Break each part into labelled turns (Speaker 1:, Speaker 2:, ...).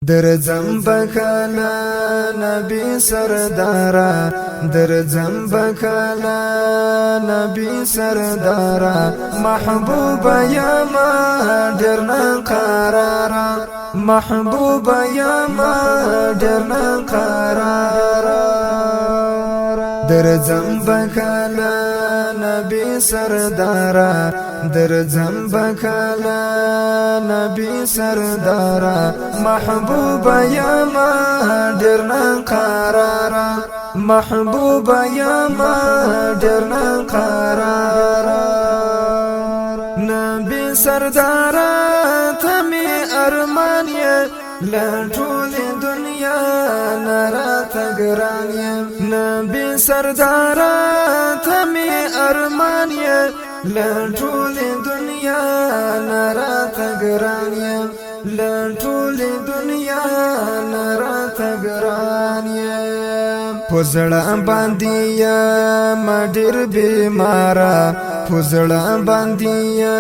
Speaker 1: درځم بکلا نبی سردارا درځم بکلا نبی سردارا محبوب یا ما درنا قرارا محبوب یا ما درنا قرارا درځم بکلا نبی سردارا درځم بکلا نبی سردارا محبوب یا ما درنا قرارا محبوب یا ما درنا قرارا نبی سردارا تمی ارمان یا لټول دنیا نرات ګران یا نبی سردارا تمی ارمان یا لټول دنیا نرات ګران یا لټول دنیا نرات ګران یا پزړه باندې یا مډیر بیمارا پزړه باندې یا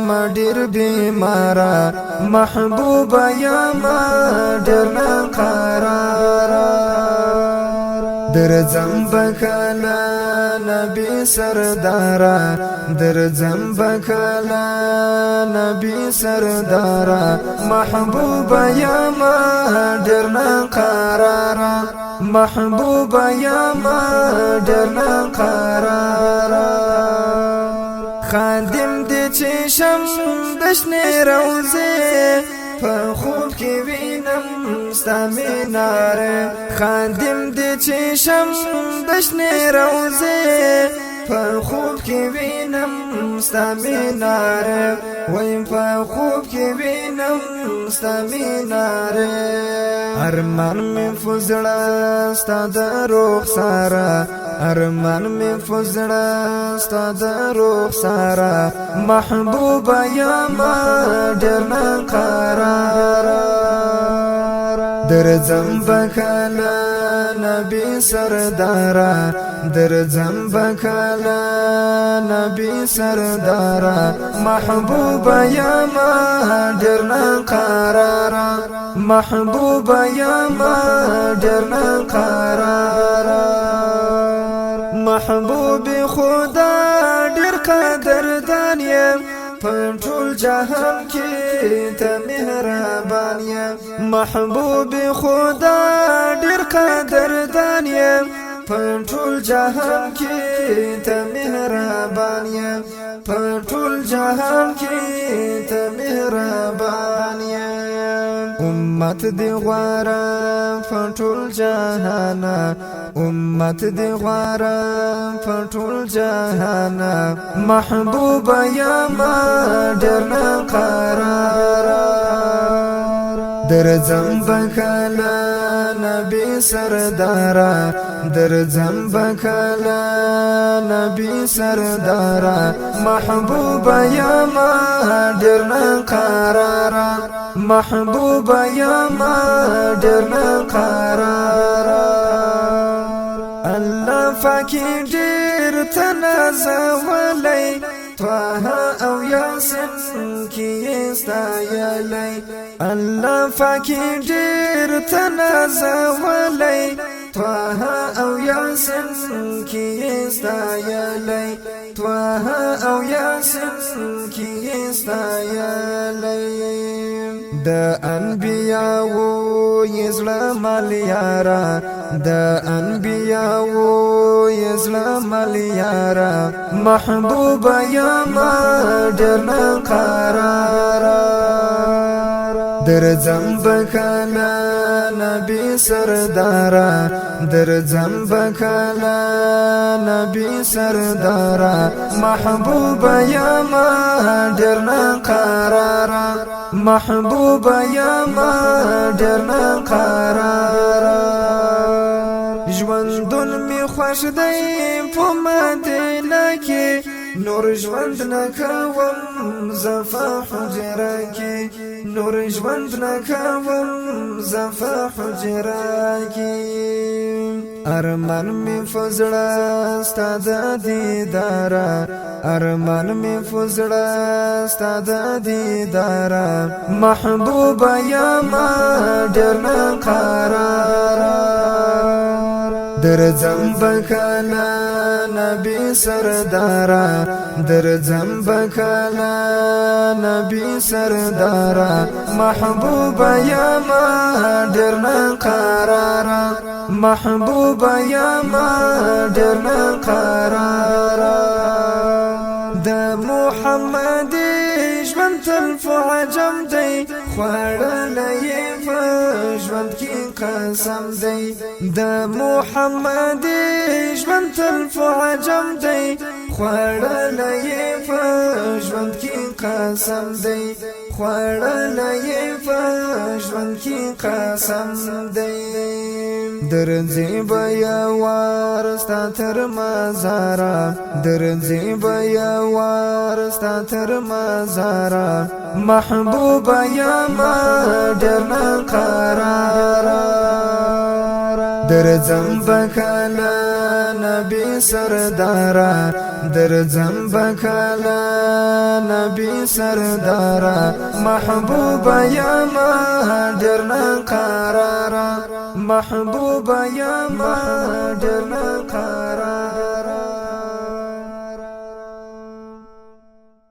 Speaker 1: مډیر بیمارا محبوب یا ما درنا قرارا درځم بکلا نبی سردارا درځم بکلا نبی سردارا محبوب یا ما درنا قرارا محبوب یا ما درنا قرارا خادم دې چې شم دشنه روزه په خوب کې وینم ستا میناره خادم دې چې شم دشنه روزه په خوب کې وینم ستا میناره وایم په خوب کې وینم ستا میناره ارمان مې فزړه ستا د رخساره ارمان می فزړه ستا د رخساره محبوب یا ما درنا قرارا درځم بکلا نبی سردارا درځم بکلا نبی سردارا محبوب یا ما درنا قرارا محبوب یا ما درنا قرارا محبوب خدا ډیر قدردان یم په ټول جهان کې ته مهربان یم محبوب خدا ډیر قدردان یم په ټول جهان کې ته مهربان یم په ټول جهان کې ته مهربان یم امت دی غواره په ټول جهان امت دی غواره په ټول جهان محبوب یا ما درنا قرارا درځم بکلا نبی سردارا درځم بکلا نبی سردارا محبوب یا ما درنا قرارا محبوب یا ما درنا قرارا الله فاکی ډیر تنازولی طه او یاسین کی استایلی الله فاکی ډیر تنازولی طه او یاسین کی استایلی طه او یاسین کی استایلی د انبیاءو یزلا مالیارا د انبیاءو یزلا مالیارا محبوب یا ما درنا قرارا درځم بکلا نبی سردارا درځم بکلا نبی سردارا محبوب یا ما درنا قرارا محبوب یا ما درنا قرارا ژوندون می خوښ دی په مدینه کې نور ژوند نکوم زفا حجره کې نور ژوند نکوم زفا حجره کې ارمان می فزړه ستاد دیدارا ارمان می فزړه ستاد دیدارا محبوبا یا ما ډېر قرار درځم بکلا نبی سردارا درځم بکلا نبی سردارا محبوبا یا ما ډېر قرار محبوبا یا ما ډېر قرار د محمد ژوند تل فعجم دی خوړلی په ژوند کې قسم دی د محمد ژوند تل فعجم دی خوړلی په ژوند کې قسم دی خوړلی په ژوند کې قسم دی درځي بیا وارستا تر مزارا درځي بیا وارستا تر مزارا محبوبا یا ما ډېر قرار درځم بکلا نبی سردارا درځم بکلا نبی سردارا محبوبا یا ما ډېر قرار محبوبا یا ما ډېر